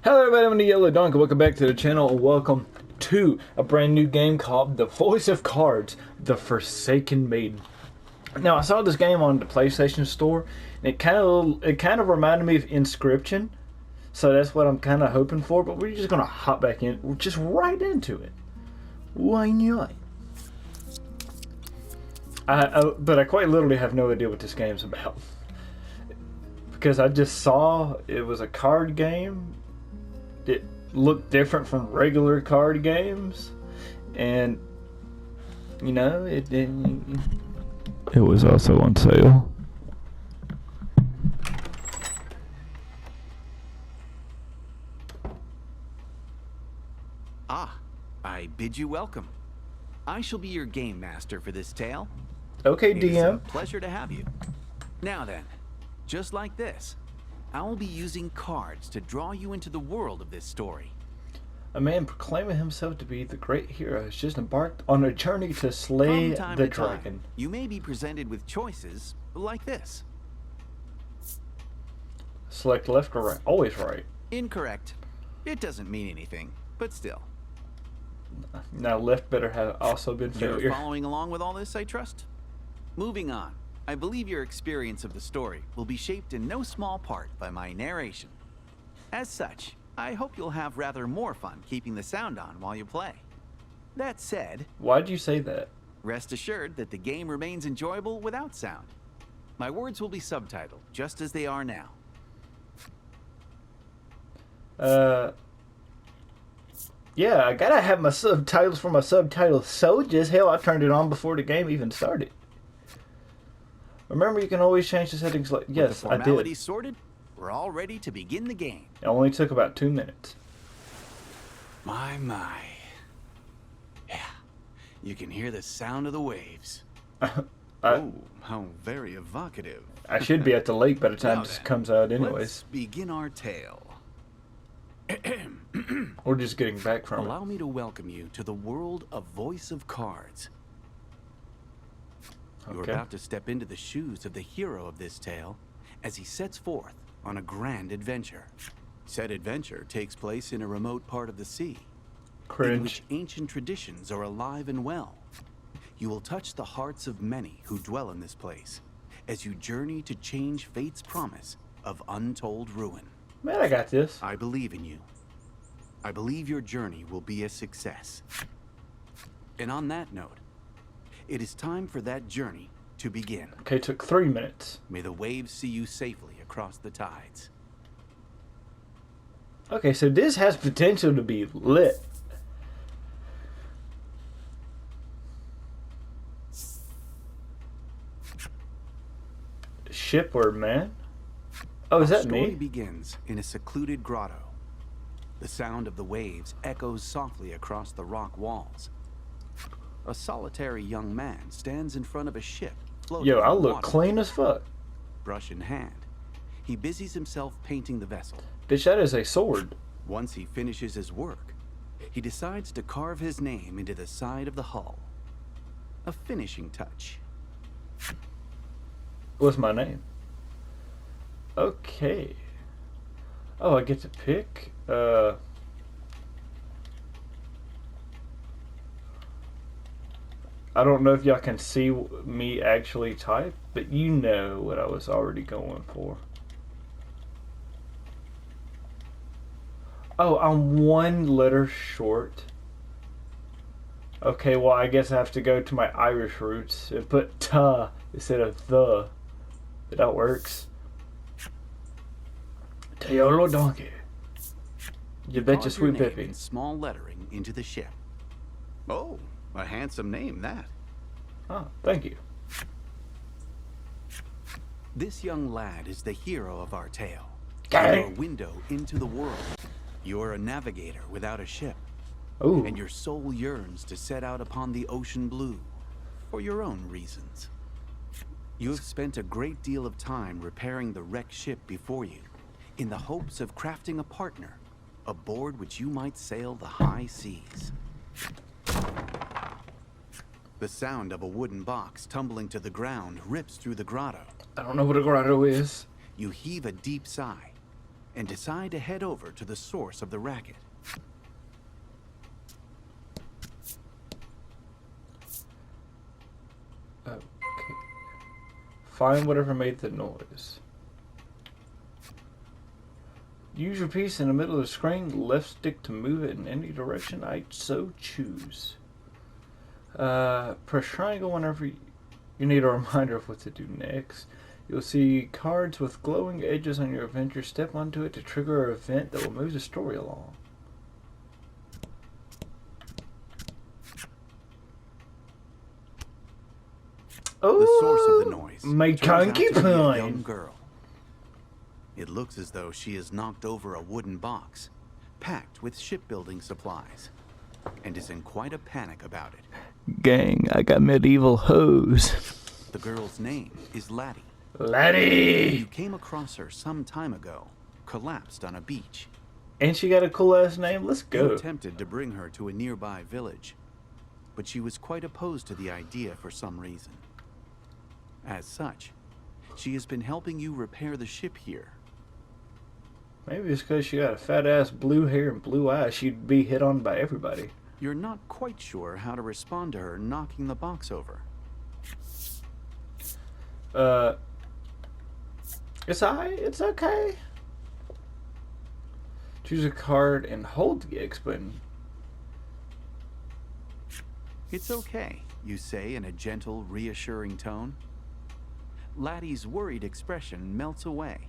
Hello everybody, I'm TheYoloDonkey. Welcome back to the channel and welcome to a brand new game called The Voice of Cards, The Forsaken Maiden. Now I saw this game on the PlayStation Store and it kind of reminded me of Inscription. So that's what I'm kind of hoping for, but we're just going to hop back in, we're just right into it. Why not? But I quite literally have no idea what this game's about. Because I just saw it was a card game. It looked different from regular card games, and you know it was also on sale. Ah, I bid you welcome. I shall be your game master for this tale. Okay, It is DM. a pleasure to have you. Now then, just like this, I will be using cards to draw you into the world of this story. A man proclaiming himself to be the great hero has just embarked on a journey to slay From time the to time, dragon. you may be presented with choices like this. Select left or right. Always right. Incorrect. It doesn't mean anything, but still. Now left better have also been You're failure. following along with all this, I trust? Moving on. I believe your experience of the story will be shaped in no small part by my narration. As such, I hope you'll have rather more fun keeping the sound on while you play. That said, Why'd you say that? rest assured that the game remains enjoyable without sound. My words will be subtitled, just as they are now. Yeah, I gotta have my subtitles for my subtitles soldiers. Hell, I turned it on before the game even started. Remember, you can always change the settings. Like, yes, With the I did. formalities sorted, we're all ready to begin the game. It only took about 2 minutes. My. Yeah, you can hear the sound of the waves. Oh, how very evocative. I should be at the lake by the time Now this then, comes out Let's anyways. begin our tale. We're just getting back from Allow me to welcome you to the world of Voice of Cards. You're Okay. about to step into the shoes of the hero of this tale as he sets forth on a grand adventure. Said adventure takes place in a remote part of the sea, in which Cringe. ancient traditions are alive and well. You will touch the hearts of many who dwell in this place as you journey to change fate's promise of untold ruin. Man, I got this. I believe in you. I believe your journey will be a success. And on that note, it is time for that journey to begin. Okay, took 3 minutes. May the waves see you safely across the tides. Okay, so this has potential to be lit. Shipward, man. Oh, is Our that story me? begins in a secluded grotto. The sound of the waves echoes softly across the rock walls. A solitary young man stands in front of a ship floating Yo, I on look water. clean as fuck. Brush in hand, he busies himself painting the vessel. Bitch, that is a sword. Once he finishes his work, he decides to carve his name into the side of the hull. A finishing touch. What's my name? Okay. Oh, I get to pick? I don't know if y'all can see me actually type, but you know what I was already going for. Oh, I'm 1 letter short. Okay, well, I guess I have to go to my Irish roots and put "ta" instead of "the." But that works. TheYoloDonkey. You betcha, Carve your sweet name pippy. in small lettering into the ship. Oh, a handsome name, that. Oh, thank you. This young lad is the hero of our tale. Gang. You're a window into the world. You're a navigator without a ship, Ooh. and your soul yearns to set out upon the ocean blue for your own reasons. You have spent a great deal of time repairing the wrecked ship before you, in the hopes of crafting a partner aboard which you might sail the high seas. The sound of a wooden box tumbling to the ground rips through the grotto. I don't know what a grotto is. You heave a deep sigh and decide to head over to the source of the racket. Okay. Find whatever made the noise. Use your piece in the middle of the screen, left stick to move it in any direction I so choose. Press triangle whenever you need a reminder of what to do next. You'll see cards with glowing edges on your adventure. Step onto it to trigger an event that will move the story along. Oh, The source of the noise my turns out chunky to be a young pine. girl. It looks as though she has knocked over a wooden box packed with shipbuilding supplies and is in quite a panic about it. Gang, I got medieval hose. The girl's name is Laddie. Laddie! You came across her some time ago, collapsed on a beach. And she got a cool ass name. Let's You go. attempted to bring her to a nearby village, but she was quite opposed to the idea for some reason. As such, she has been helping you repair the ship here. Maybe it's because she got a fat ass blue hair and blue eyes. She'd be hit on by everybody. You're not quite sure how to respond to her knocking the box over. It's okay. Choose a card and hold the X button. It's okay, you say in a gentle, reassuring tone. Laddie's worried expression melts away,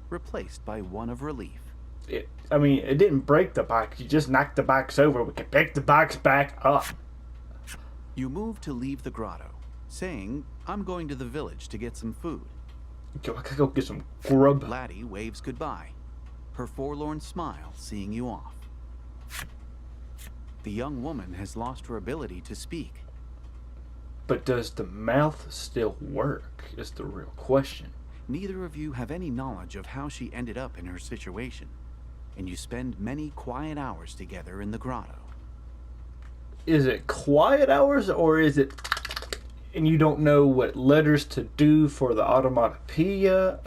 replaced by one of relief. It didn't break the box. You just knocked the box over. We can pick the box back up. You move to leave the grotto, saying, I'm going to the village to get some food. Yo, I gotta go get some grub. Laddie waves goodbye, her forlorn smile seeing you off. The young woman has lost her ability to speak. But does the mouth still work is the real question. Neither of you have any knowledge of how she ended up in her situation, and you spend many quiet hours together in the grotto. Is it quiet hours or is it... And you don't know what letters to do for the automatopoeia?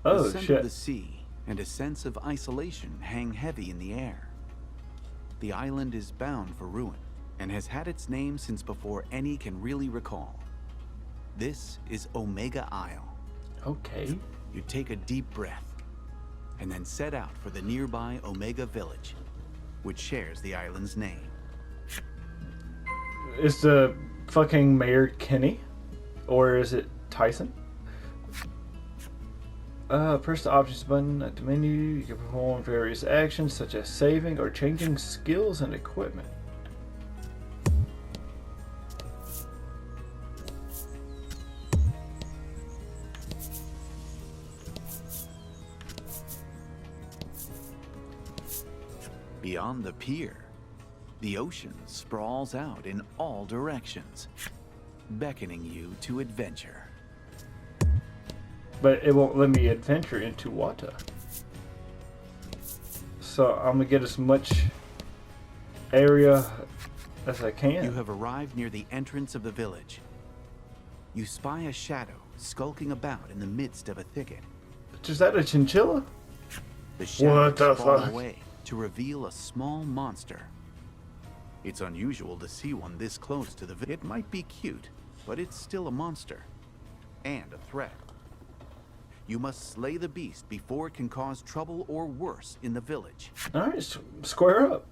Oh, the scent shit. of the sea and a sense of isolation hang heavy in the air. The island is bound for ruin and has had its name since before any can really recall. This is Omega Isle. Okay. You take a deep breath and then set out for the nearby Omega Village, which shares the island's name. Is the fucking mayor Kenny? Or is it Tyson? Press the options button at the menu. You can perform various actions such as saving or changing skills and equipment. Beyond the pier, the ocean sprawls out in all directions, beckoning you to adventure. But it won't let me adventure into water. So I'm gonna get as much area as I can. You have arrived near the entrance of the village. You spy a shadow skulking about in the midst of a thicket. Is that a chinchilla? The shadows What the fall fuck? away to reveal a small monster. It's unusual to see one this close to the village. It might be cute, but it's still a monster and a threat. You must slay the beast before it can cause trouble or worse in the village. Alright, square up.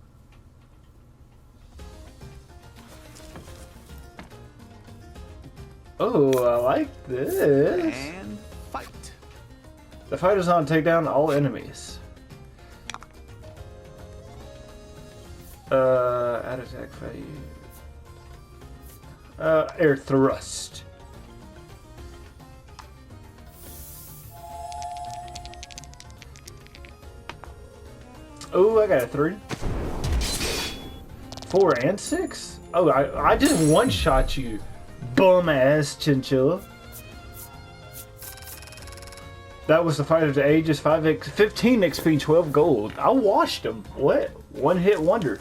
Oh, I like this. And fight. The fight is on to take down all enemies. Add attack value. Air thrust. Oh, I got a 3. 4 and 6? Oh, I just one-shot you, bum-ass chinchilla. That was the fight of the ages, 15 XP, 12 gold. I washed him. What? One-hit wonder.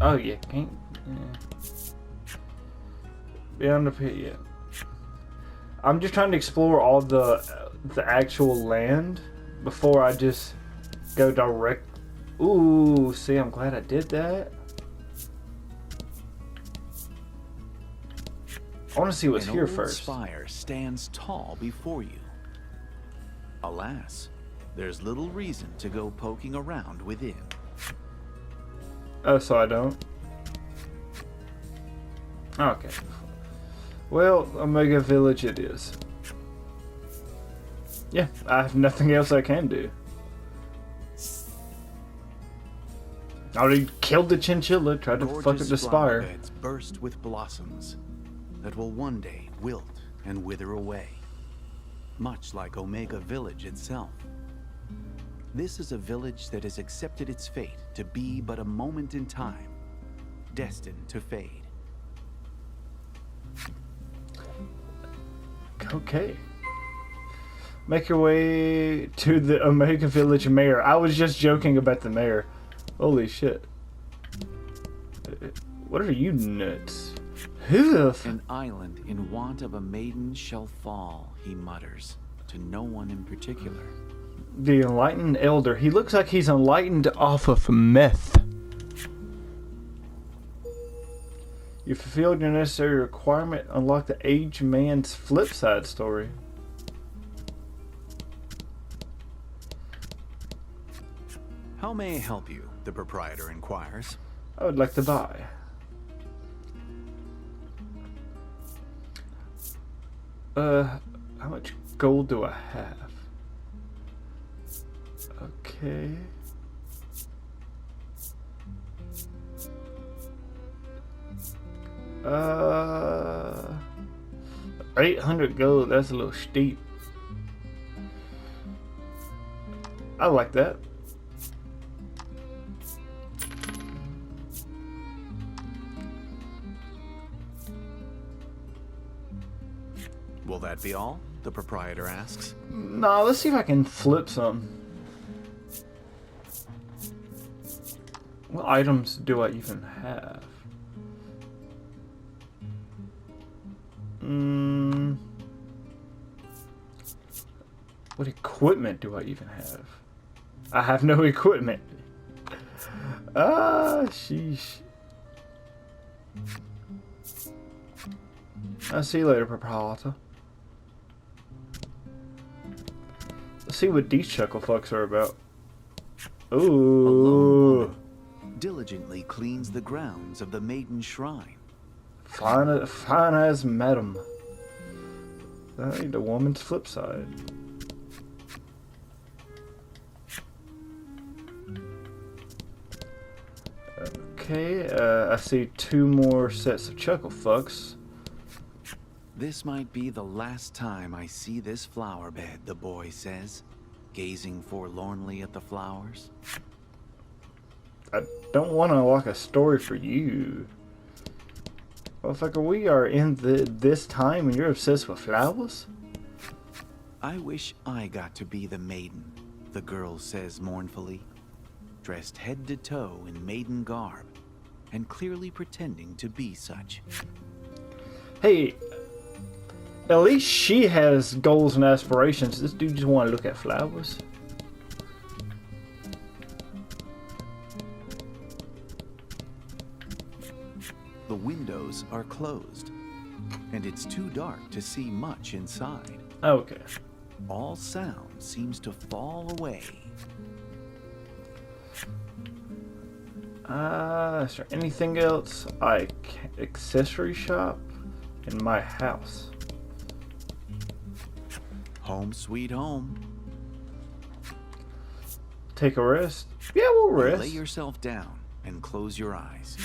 Oh yeah, can't. Yeah. Beyond the pit, yeah. I'm just trying to explore all the actual land before I just go direct. Ooh, see, I'm glad I did that. I want to see what's here first. An old spire stands tall before you. Alas, there's little reason to go poking around within. Oh, so I don't? Okay. Well, Omega Village it is. Yeah, I have nothing else I can do. I already killed the chinchilla, tried to fuck up the spire. Beds burst with blossoms that will one day wilt and wither away, much like Omega Village itself. This is a village that has accepted its fate to be but a moment in time, destined to fade. Okay. Make your way to the Omega Village mayor. I was just joking about the mayor. Holy shit. What are you nuts? Hoof. An island in want of a maiden shall fall, he mutters, to no one in particular. The enlightened elder. He looks like he's enlightened off of meth. You fulfilled your necessary requirement. Unlock the aged man's flip side story. How may I help you? The proprietor inquires. I would like to buy. How much gold do I have? Okay. Uh, 800 gold. That's a little steep. I like that. Will that be all? The proprietor asks. Nah, let's see if I can flip some. What items do I even have? What equipment do I even have? I have no equipment. Sheesh. I'll see you later, proprietor. Let's see what these chuckle fucks are about. Ooh. A lone woman diligently cleans the grounds of the Maiden Shrine. Fine as madam. I need a woman's flip side. Okay, I see 2 more sets of chuckle fucks. This might be the last time I see this flower bed, the boy says, gazing forlornly at the flowers. I don't want to unlock a story for you. Motherfucker, we are in this time and you're obsessed with flowers? I wish I got to be the maiden, the girl says mournfully, dressed head to toe in maiden garb, and clearly pretending to be such. Hey, at least she has goals and aspirations. This dude just want to look at flowers. The windows are closed, and it's too dark to see much inside. Okay. All sound seems to fall away. Is there anything else? Accessory shop in my house. Home sweet home. Take a rest? Yeah, we'll rest. Lay yourself down and close your eyes.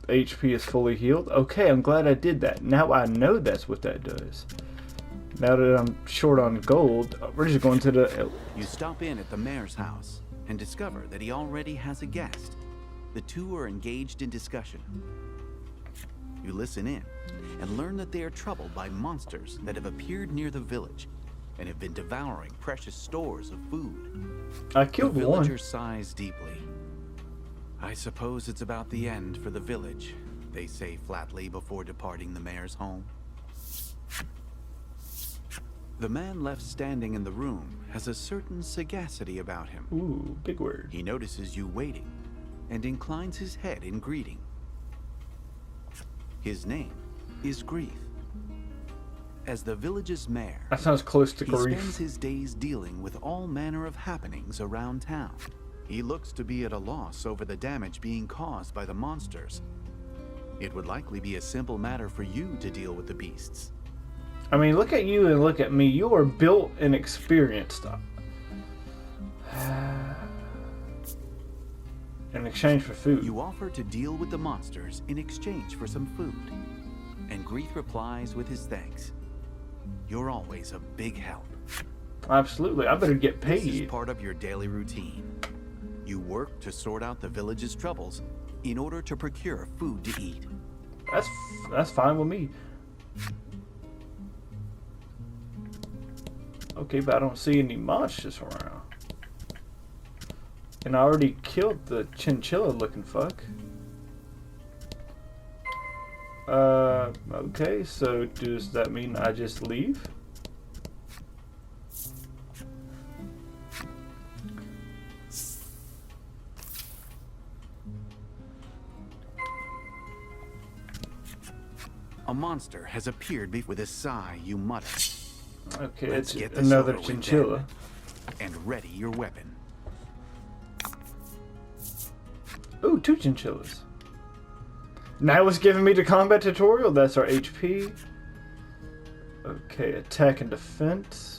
HP is fully healed. Okay, I'm glad I did that. Now I know that's what that does. Now that I'm short on gold, we're just going to the... You stop in at the mayor's house and discover that he already has a guest. The two are engaged in discussion. You listen in and learn that they are troubled by monsters that have appeared near the village. and have been devouring precious stores of food. I killed the one. villager sighs deeply. I suppose it's about the end for the village, they say flatly before departing the mayor's home. The man left standing in the room has a certain sagacity about him. Ooh, big word. He notices you waiting and inclines his head in greeting. His name is Grief. As the village's mayor, That sounds close to he grief. spends his days dealing with all manner of happenings around town. He looks to be at a loss over the damage being caused by the monsters. It would likely be a simple matter for you to deal with the beasts. I mean, look at you and look at me. You are built and experienced. In exchange for food. You offer to deal with the monsters in exchange for some food. And Grief replies with his thanks. You're always a big help. Absolutely. I better get This is paid. part of your daily routine. You work to sort out the village's troubles in order to procure food to eat. That's fine with me. Okay, but I don't see any monsters around. And I already killed the chinchilla looking fuck. Okay, so does that mean I just leave? A monster has appeared with a sigh you mutter. Okay, Let's it's get this another over with chinchilla. then. And ready your weapon. Ooh, 2 chinchillas. Now it's giving me the combat tutorial. That's our HP. Okay, attack and defense.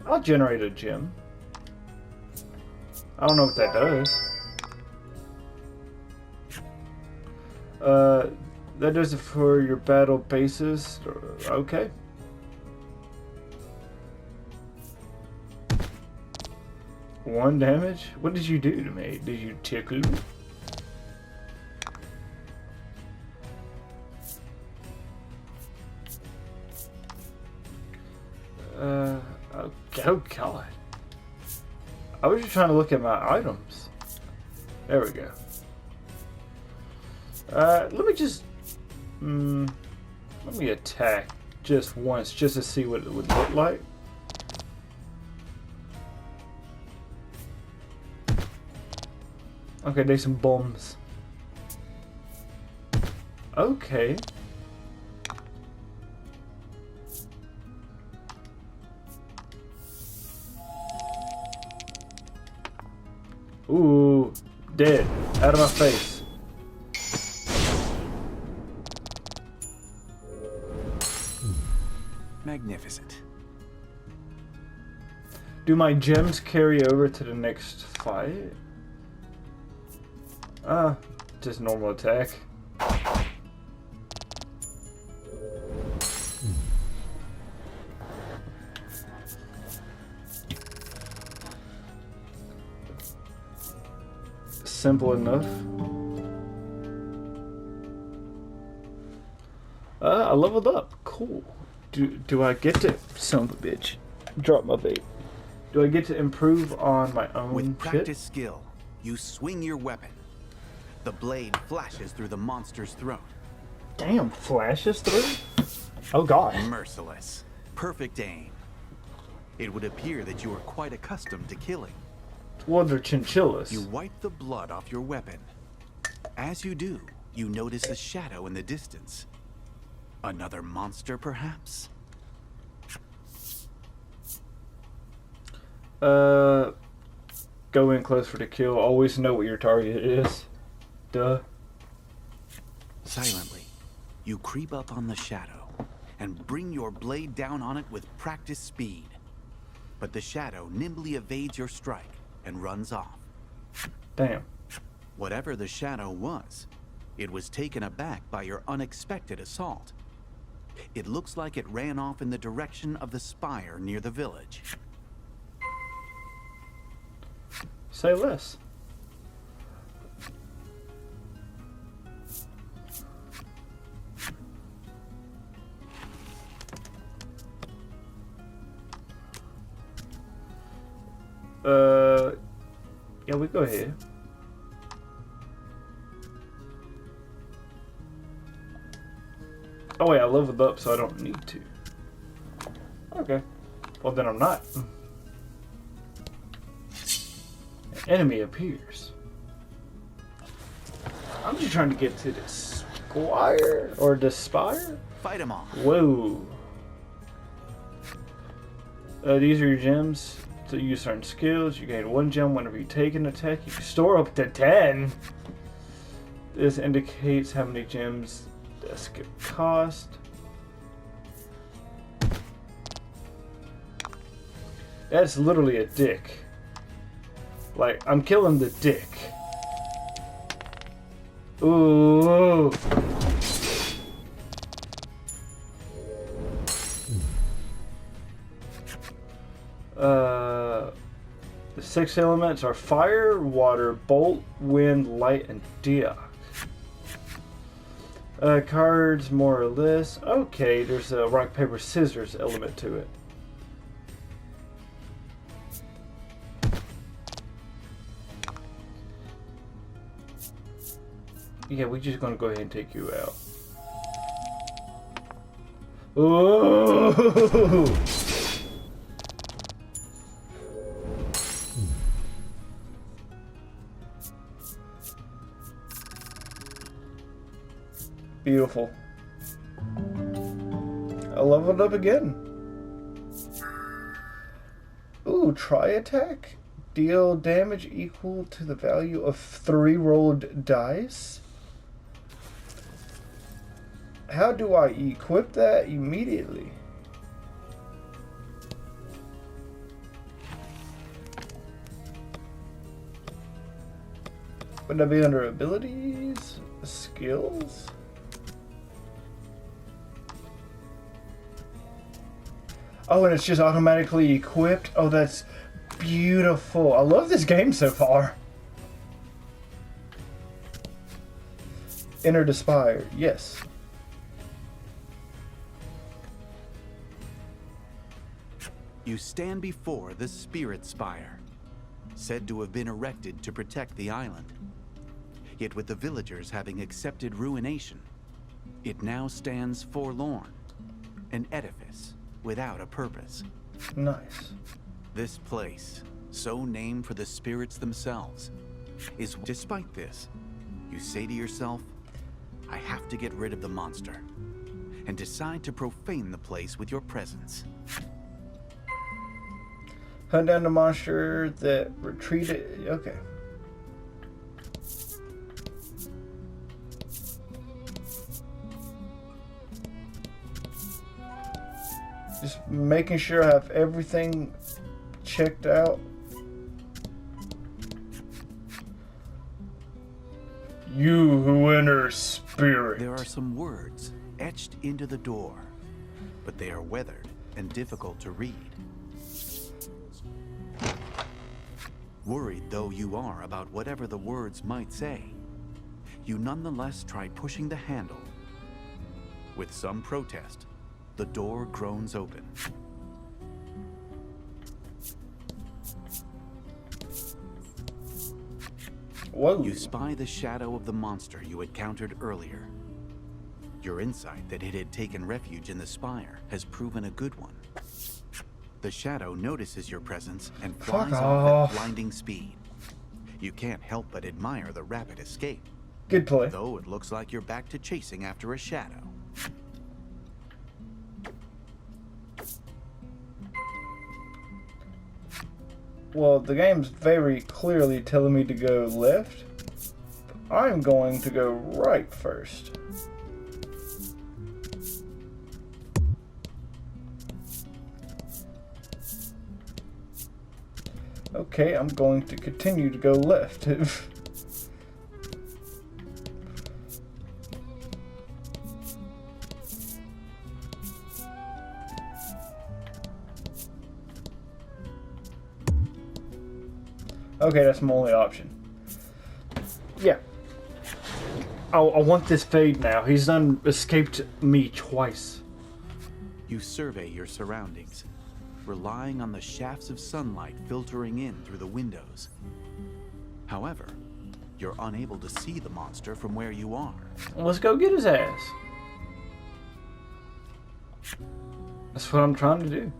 I'll generate a gem. I don't know what that does. That does it for your battle bases. Okay. One damage? What did you do to me? Did you tickle me? Okay, oh god. I was just trying to look at my items. There we go. Let me just... let me attack just once, just to see what it would look like. Okay, there's some bombs. Okay. Ooh, dead. Out of my face. Magnificent. Do my gems carry over to the next fight? Just normal attack. Simple enough. I leveled up. Cool. Do I get to... Son of a bitch. Drop my bait. Do I get to improve on my own With shit? practice skill, you swing your weapon. The blade flashes through the monster's throat. Damn, flashes through? Oh god. Merciless. Perfect aim. It would appear that you are quite accustomed to killing. Well, they're chinchillas. You wipe the blood off your weapon. As you do, you notice a shadow in the distance. Another monster, perhaps? Go in close for the kill. Always know what your target is. Duh. Silently, you creep up on the shadow and bring your blade down on it with practiced speed. But the shadow nimbly evades your strike and runs off. Damn. Whatever the shadow was, it was taken aback by your unexpected assault. It looks like it ran off in the direction of the spire near the village. Say less. Yeah, we go ahead. Oh wait, I leveled up, so I don't need to. Okay. Well, then I'm not. An enemy appears. I'm just trying to get to the squire or the spire. Fight them all. Whoa. These are your gems to use certain skills. You gain 1 gem whenever you take an attack. You can store up to 10. This indicates how many gems this could cost. That's literally a dick. Like, I'm killing the dick. Ooh. The 6 elements are fire, water, bolt, wind, light, and deox. Cards, more or less. Okay, there's a rock, paper, scissors element to it. Yeah, we're just gonna go ahead and take you out. Ooh! Beautiful. I leveled up again. Ooh, try attack. Deal damage equal to the value of 3 rolled dice. How do I equip that immediately? Would that be under abilities? Skills? Oh, and it's just automatically equipped? Oh, that's beautiful. I love this game so far. Enter the spire. Yes. You stand before the Spirit Spire, said to have been erected to protect the island. Yet with the villagers having accepted ruination, it now stands forlorn, an edifice without a purpose. Nice. This place, so named for the spirits themselves, is... Despite this, you say to yourself, I have to get rid of the monster, and decide to profane the place with your presence. Hunt down the monster that retreated. Okay. Just making sure I have everything checked out. You who enter spirit. There are some words etched into the door, but they are weathered and difficult to read. Worried though you are about whatever the words might say, you nonetheless try pushing the handle. With some protest, the door groans open. Whoa. You spy the shadow of the monster you encountered earlier. Your insight that it had taken refuge in the spire has proven a good one. The shadow notices your presence and flies off at blinding speed. You can't help but admire the rapid escape. Good play. Though it looks like you're back to chasing after a shadow. Well, the game's very clearly telling me to go left. I'm going to go right first. Okay, I'm going to continue to go left. Okay, that's my only option. Yeah. I want this fade now. He's done escaped me twice. You survey your surroundings, relying on the shafts of sunlight filtering in through the windows. However, you're unable to see the monster from where you are. Let's go get his ass. That's what I'm trying to do.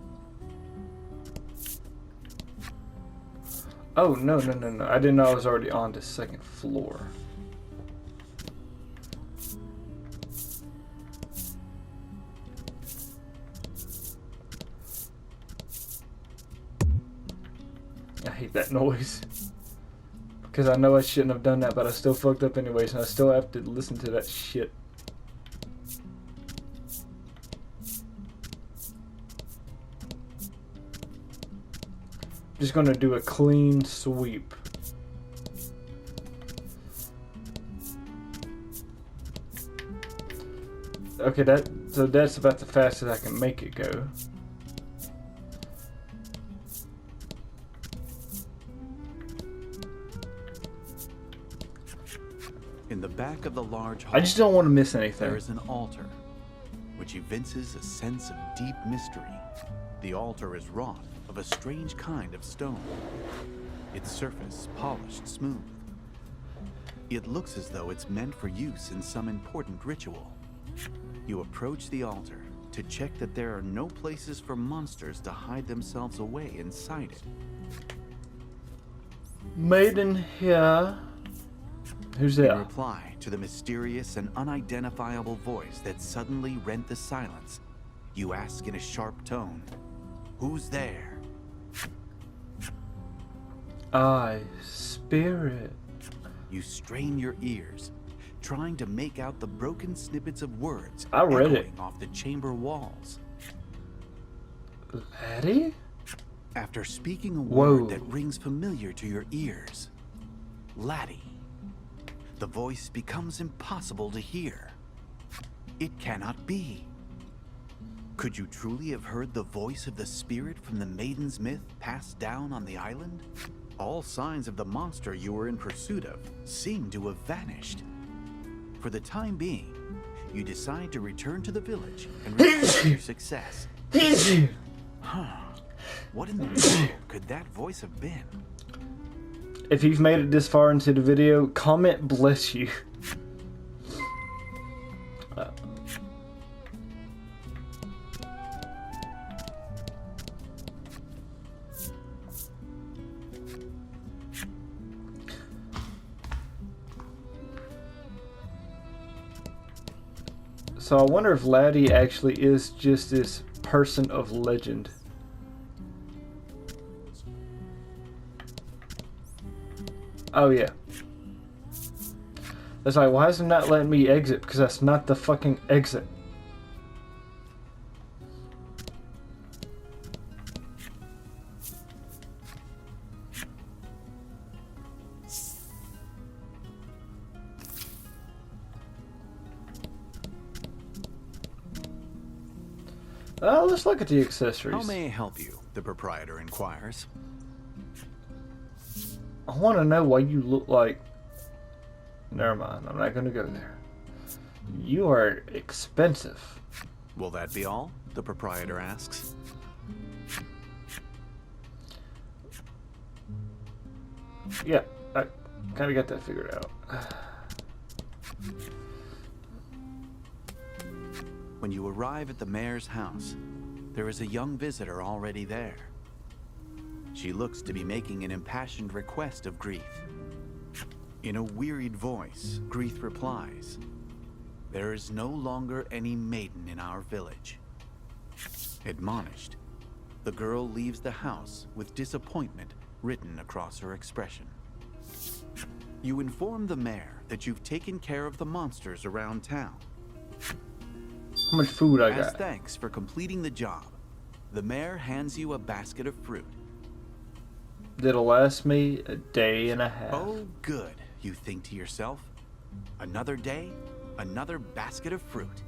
Oh, no. I didn't know I was already on the second floor. I hate that noise. Because I know I shouldn't have done that, but I still fucked up anyways, and I still have to listen to that shit. Just gonna do a clean sweep. Okay, that's about the fastest I can make it go. In the back of the large hall, I just don't want to miss anything. there is an altar, which evinces a sense of deep mystery. The altar is wrought of a strange kind of stone, its surface polished smooth. It looks as though it's meant for use in some important ritual. You approach the altar to check that there are no places for monsters to hide themselves away inside it. Maiden here. Who's In there? reply to the mysterious and unidentifiable voice that suddenly rent the silence, you ask in a sharp tone, "Who's there?" I, spirit. You strain your ears, trying to make out the broken snippets of words I read it. echoing off the chamber walls. Laddie? After speaking a Whoa. word that rings familiar to your ears, Laddie, the voice becomes impossible to hear. It cannot be. Could you truly have heard the voice of the spirit from the Maiden's myth passed down on the island? All signs of the monster you were in pursuit of seem to have vanished. For the time being, you decide to return to the village and report your success. What in the world could that voice have been? If you've made it this far into the video, comment bless you. So I wonder if Laddie actually is just this person of legend. Oh yeah. It's like, why is it not letting me exit? Because that's not the fucking exit. Let's look at the accessories. How may I help you? The proprietor inquires. I want to know why you look like... Never mind, I'm not going to go there. You are expensive. Will that be all? The proprietor asks. Yeah, I kind of got that figured out. When you arrive at the mayor's house, there is a young visitor already there. She looks to be making an impassioned request of Grieth. In a wearied voice, Grieth replies, "There is no longer any maiden in our village." Admonished, the girl leaves the house with disappointment written across her expression. You inform the mayor that you've taken care of the monsters around town. How much food I As got? thanks for completing the job, the mayor hands you a basket of fruit. That'll last me a day and a half. Oh, good, you think to yourself. Another day, another basket of fruit.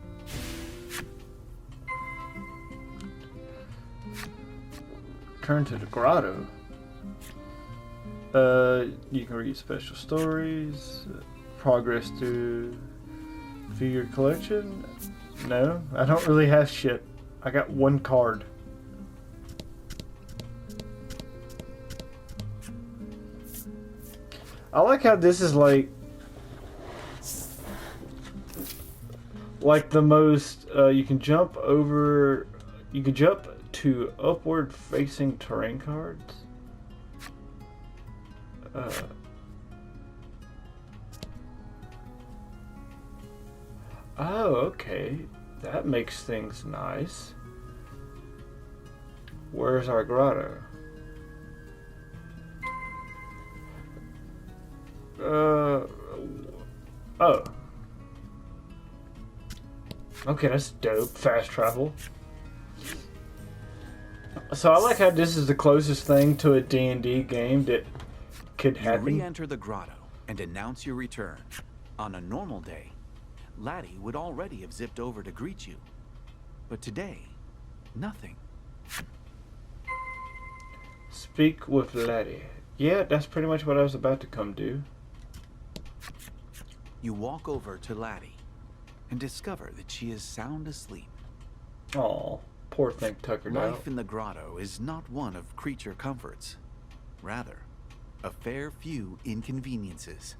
Turn to the grotto. You can read special stories, progress through your collection. No, I don't really have shit. I got one card. I like how this is like the most, you can jump to upward facing terrain cards. Oh, okay. That makes things nice. Where's our grotto? Oh. Okay, that's dope. Fast travel. So I like how this is the closest thing to a D&D game that could happen. You re-enter the grotto and announce your return. On a normal day, Laddie would already have zipped over to greet you. But today, nothing. Speak with Laddie. Yeah, that's pretty much what I was about to come do. You walk over to Laddie and discover that she is sound asleep. Aw, poor thing tuckered out. Life in the grotto is not one of creature comforts. Rather, a fair few inconveniences.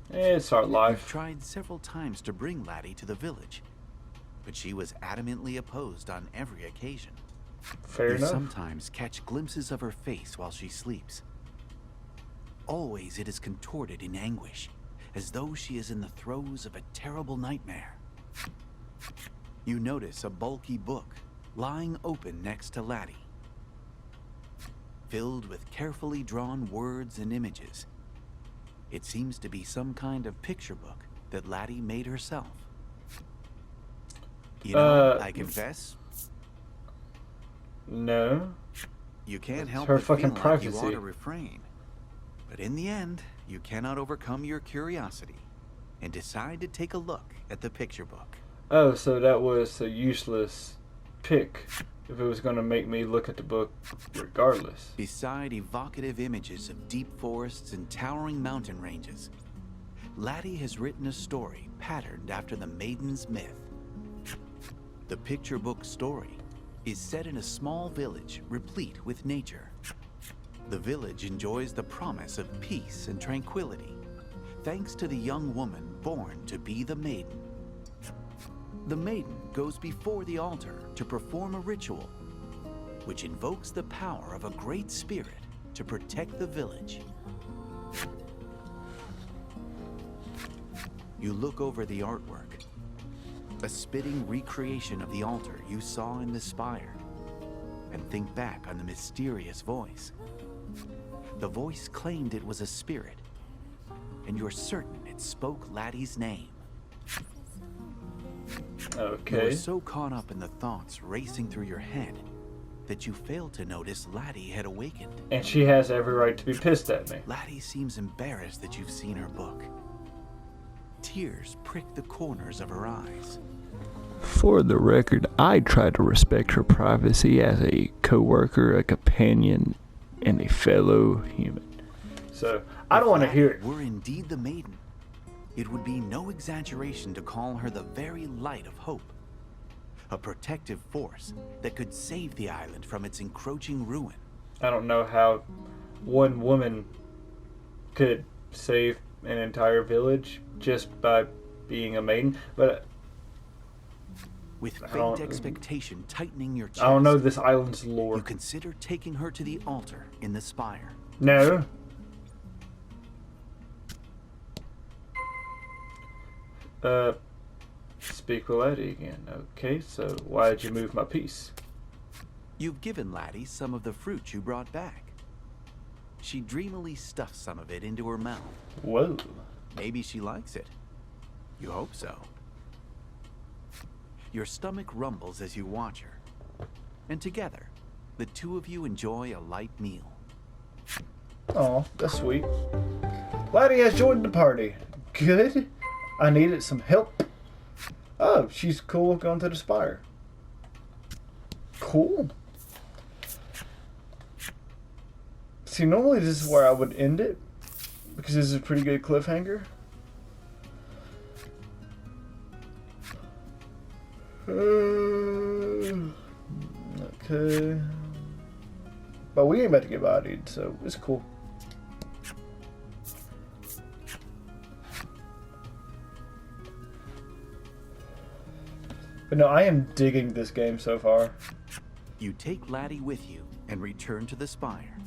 It's our You've life. tried several times to bring Laddie to the village, but she was adamantly opposed on every occasion. Fair You enough. sometimes catch glimpses of her face while she sleeps. Always it is contorted in anguish, as though she is in the throes of a terrible nightmare. You notice a bulky book lying open next to Laddie, filled with carefully drawn words and images. It seems to be some kind of picture book that Laddie made herself. You know, I confess, No. you can't help her but feel fucking like you privacy. ought to refrain. But in the end, you cannot overcome your curiosity and decide to take a look at the picture book. Oh, so that was a useless pick if it was going to make me look at the book regardless. Beside evocative images of deep forests and towering mountain ranges, Laddie has written a story patterned after the Maiden's myth. The picture book story is set in a small village replete with nature. The village enjoys the promise of peace and tranquility, thanks to the young woman born to be the Maiden. The Maiden goes before the altar to perform a ritual, which invokes the power of a great spirit to protect the village. You look over the artwork, a spitting recreation of the altar you saw in the spire, and think back on the mysterious voice. The voice claimed it was a spirit, and you're certain it spoke Laddie's name. You Okay. were so caught up in the thoughts racing through your head that you failed to notice Laddie had awakened. And she has every right to be pissed at me. Laddie seems embarrassed that you've seen her book. Tears prick the corners of her eyes. For the record, I try to respect her privacy as a co-worker, a companion, and a fellow human. So, I don't want to hear it. If Laddie were indeed the Maiden, it would be no exaggeration to call her the very light of hope. A protective force that could save the island from its encroaching ruin. I don't know how one woman could save an entire village just by being a maiden, but With I fate don't- expectation tightening your chest, I don't know this island's lore. you consider taking her to the altar in the spire. No. Speak with Laddie again. Okay, so why'd you move my piece? You've given Laddie some of the fruit you brought back. She dreamily stuffs some of it into her mouth. Whoa. Maybe she likes it. You hope so. Your stomach rumbles as you watch her. And together, the two of you enjoy a light meal. Oh, that's sweet. Laddie has joined the party. Good. I needed some help. Oh, she's cool going to the spire. Cool. See, normally this is where I would end it, Because this is a pretty good cliffhanger. Okay. But we ain't about to get bodied, so it's cool. But no, I am digging this game so far. You take Laddie with you and return to the spire.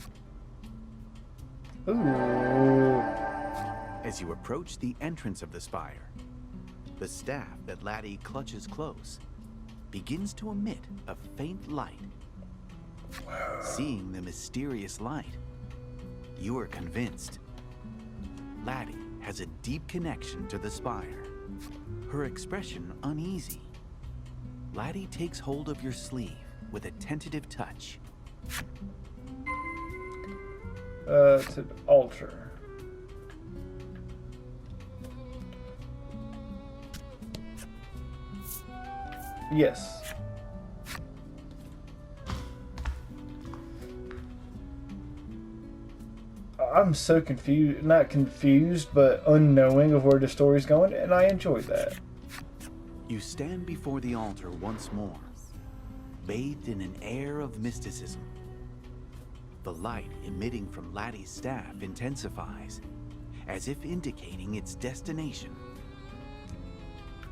Ooh. As you approach the entrance of the spire, the staff that Laddie clutches close begins to emit a faint light. Seeing the mysterious light, you are convinced Laddie has a deep connection to the spire. Her expression uneasy. Laddie takes hold of your sleeve with a tentative touch. It's an altar. Yes. I'm so confused, not confused, but unknowing of where the story's going, and I enjoy that. You stand before the altar once more, bathed in an air of mysticism. The light emitting from Laddie's staff intensifies, as if indicating its destination.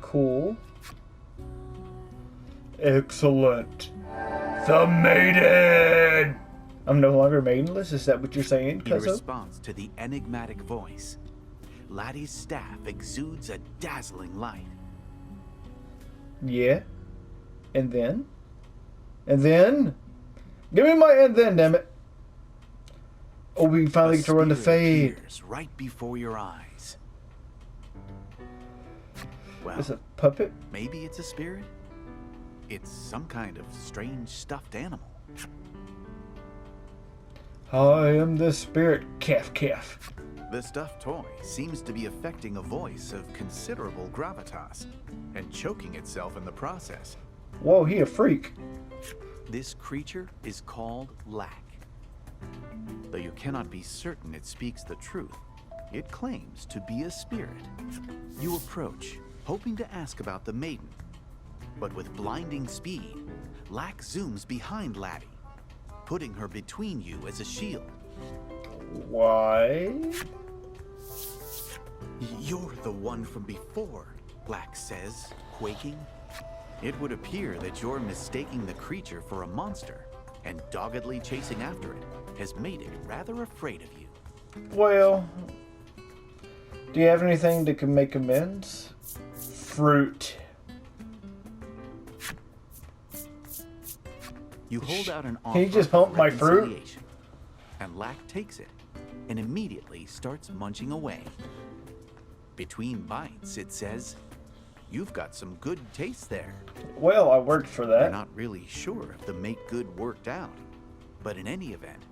Cool. Excellent. The Maiden! I'm no longer maidenless, is that what you're saying, In Cuzzo? response to the enigmatic voice, Laddie's staff exudes a dazzling light. Yeah. And then? And then? Give me my and then, damn it. Oh, we finally get to run the fade. Appears right before your eyes. Well, It's a puppet? maybe it's a spirit? It's some kind of strange stuffed animal. I am the spirit, calf calf. The stuffed toy seems to be affecting a voice of considerable gravitas and choking itself in the process. Whoa, he a freak. This creature is called Lack. Though you cannot be certain it speaks the truth, it claims to be a spirit. You approach, hoping to ask about the maiden. But with blinding speed, Lack zooms behind Laddie, putting her between you as a shield. Why? You're the one from before, Lack says, quaking. It would appear that you're mistaking the creature for a monster, and doggedly chasing after it has made it rather afraid of you. Well, do you have anything that can make amends? Fruit. You hold out an offer. Can you just hump my fruit? reconciliation, and Lack takes it and immediately starts munching away. Between bites, it says, "You've got some good taste there." Well, I worked for You're that. not really sure if the make good worked out, but in any event,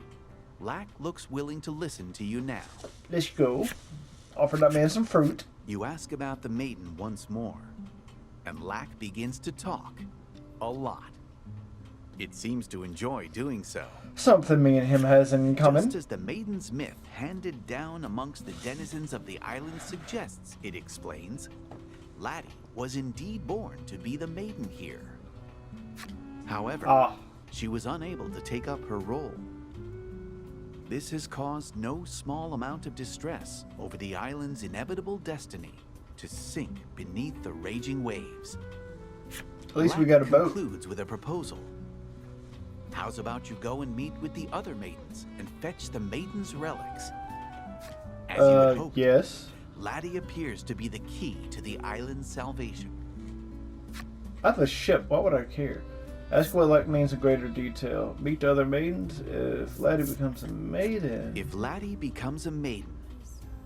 Lack looks willing to listen to you now. Let's go. Offer that man some fruit. You ask about the maiden once more, and Lack begins to talk a lot. It seems to enjoy doing so. Something me and him has in common. Just as the maiden's myth handed down amongst the denizens of the island suggests, it explains, Laddie was indeed born to be the maiden here. However, she was unable to take up her role. This has caused no small amount of distress over the island's inevitable destiny to sink beneath the raging waves. At least we got a boat. Concludes with a proposal. How's about you go and meet with the other maidens and fetch the maiden's relics? As you had hoped, Yes. Laddie appears to be the key to the island's salvation. I have a ship. Why would I care? Ask what like means in greater detail. Meet the other maidens if Laddie becomes a maiden. If Laddie becomes a maiden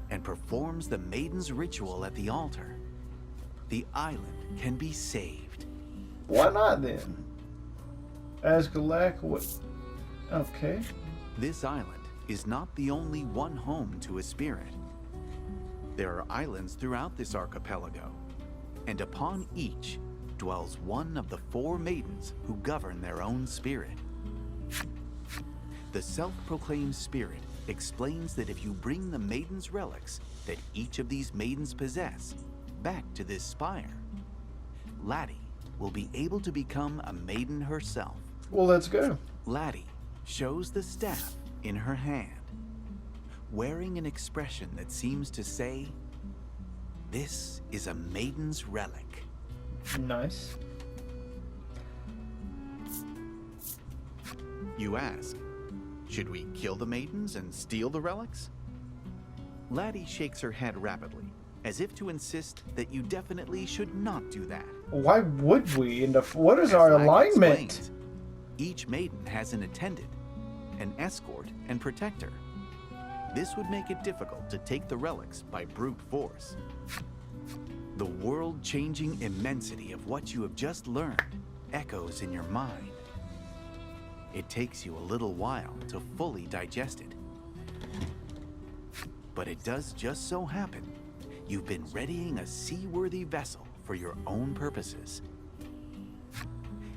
and performs the maiden's ritual at the altar, the island can be saved. Why not then? Ask Lack what. Okay. This island is not the only one home to a spirit. There are islands throughout this archipelago, and upon each dwells one of the 4 maidens who govern their own spirit. The self-proclaimed spirit explains that if you bring the Maiden's relics that each of these maidens possess back to this spire, Laddie will be able to become a maiden herself. Well, let's go. Laddie shows the staff in her hand, wearing an expression that seems to say, "This is a maiden's relic." Nice. You ask, should we kill the maidens and steal the relics? Laddie shakes her head rapidly, as if to insist that you definitely should not do that. Why would we? And what is As our Laddie alignment? explains, each maiden has an attendant, an escort, and protector. This would make it difficult to take the relics by brute force. The world-changing immensity of what you have just learned echoes in your mind. It takes you a little while to fully digest it. But it does just so happen you've been readying a seaworthy vessel for your own purposes.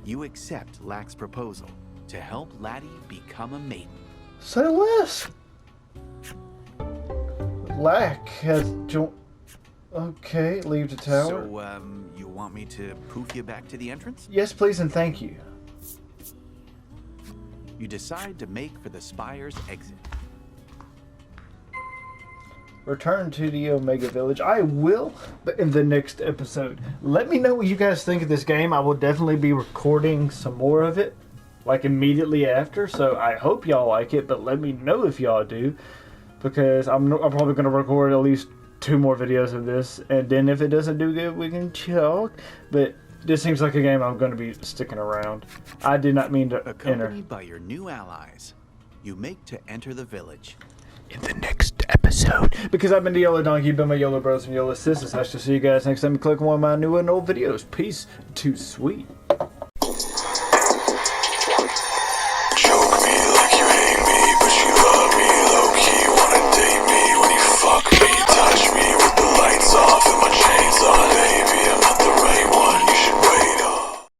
You accept Lack's proposal to help Laddie become a maiden. Say less. Lack has joined. Okay, leave the tower. So, you want me to poof you back to the entrance? Yes, please, and thank you. You decide to make for the spire's exit. Return to the Omega Village. I will, but in the next episode. Let me know what you guys think of this game. I will definitely be recording some more of it, like immediately after. So I hope y'all like it, but let me know if y'all do, because I'm probably going to record at least 2 more videos of this, and then if it doesn't do good, we can talk. But this seems like a game I'm going to be sticking around. I did not mean to enter. Accompanied by your new allies, you make to enter the village. In the next episode. Because I've been TheYoloDonkey, you've been my YOLO brothers and YOLO sisters. I shall see you guys next time you click on one of my new and old videos. Peace. Too sweet. Choke me